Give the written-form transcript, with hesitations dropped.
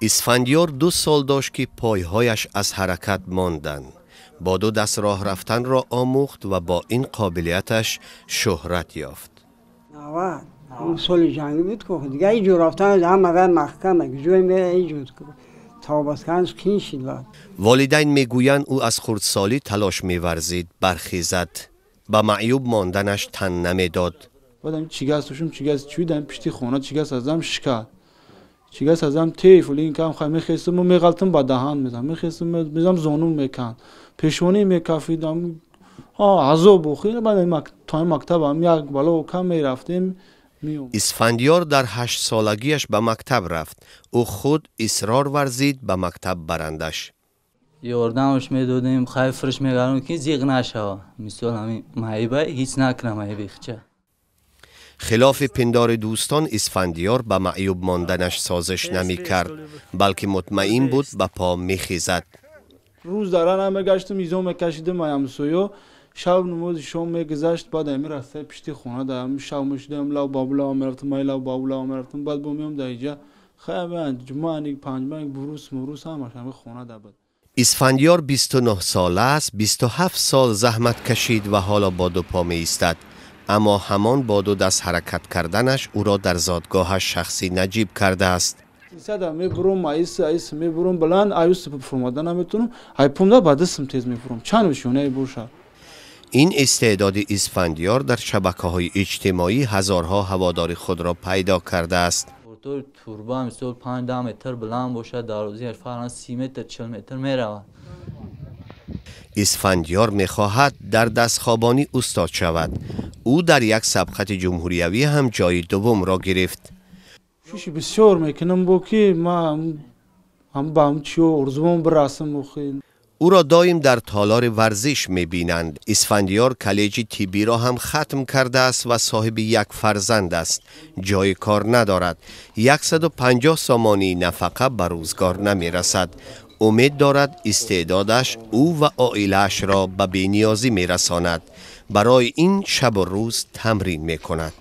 اسفندیار 2 سال داشت که پایهایش از حرکت ماندند. با 2 دست راه رفتن را آموخت و با این قابلیتش شهرت یافت. اون سال جنگی بود که دیگه اینجور رفتن هم مگر محکمه که جوی میره اینجور تابست کنش کین شد. والدین میگویند او از خردسالی تلاش می‌ورزید برخیزد. با معیوب ماندنش تن نمیداد. بعدم چیگاس توشم چیگاس چویدم پشتی خونه چیگاس ازم شکا چیگاس ازم تیف لین کام خواهم میخواستم میغلطم با دهان میزنم میخواستم میزنم زانو میکن پیشونی میکافیدم عذاب بخیر. بعد تا مکتبم یک بالا کم میرفتیم. اسفندیار در 8 سالگیش به مکتب رفت. او خود اصرار ورزید به مکتب برندش. یاردمش میدادیم خیفرش میگردم که زیغ نشه. مثال همین معیبه هیچ نکنه معیبه چه. خلاف پندار دوستان اسفندیار به معیوب ماندنش سازش نمی کرد بلکه مطمئن بود به پا می خیزد. روز دارن میگشتم میزون میکشیدم مایم سویو شب نماز شام میگذشت. بعد امی راسته پشتی خونه دارم شب میشدم لاو بابلا میرفتم مایلا بابلا میرفتم. بعد بومیم دایجا خیلی جمعه پنجم بروس همش همه خونه داد. اسفندیار 29 ساله است. 27 سال زحمت کشید و حالا با 2 پا می ایستد. اما همان با 2 دست حرکت کردنش او را در زادگاهش شخصی نجیب کرده است. ساده میبرم ایس میبرم بلند ایوس فرمودن نمیتونم های پومدا بعدسم تیز میفرم چند وشونه بوشه. این استعداد اسفندیار در شبکه‌های اجتماعی هزارها هوادار خود را پیدا کرده است. توربا مثل 5 متر بلند باشه در روزی فرضاً 30 متر 40 متر میره. اسفندیار می‌خواهد در دستخوابانی استاد شود. او در یک سبقت جمهوریوی هم جای دوم را گرفت. شوشی بسیار میکنم با که ما هم با هم چیو ارزوم براسم بخین. او را دایم در تالار ورزش می‌بینند. اسفندیار کالج طبی را هم ختم کرده است و صاحب 1 فرزند است. جای کار ندارد. 150 سامانی نفقه به روزگار نمی‌رسد. امید دارد استعدادش او و عائله‌اش را به بی‌نیازی می‌رساند. برای این شب و روز تمرین می‌کند.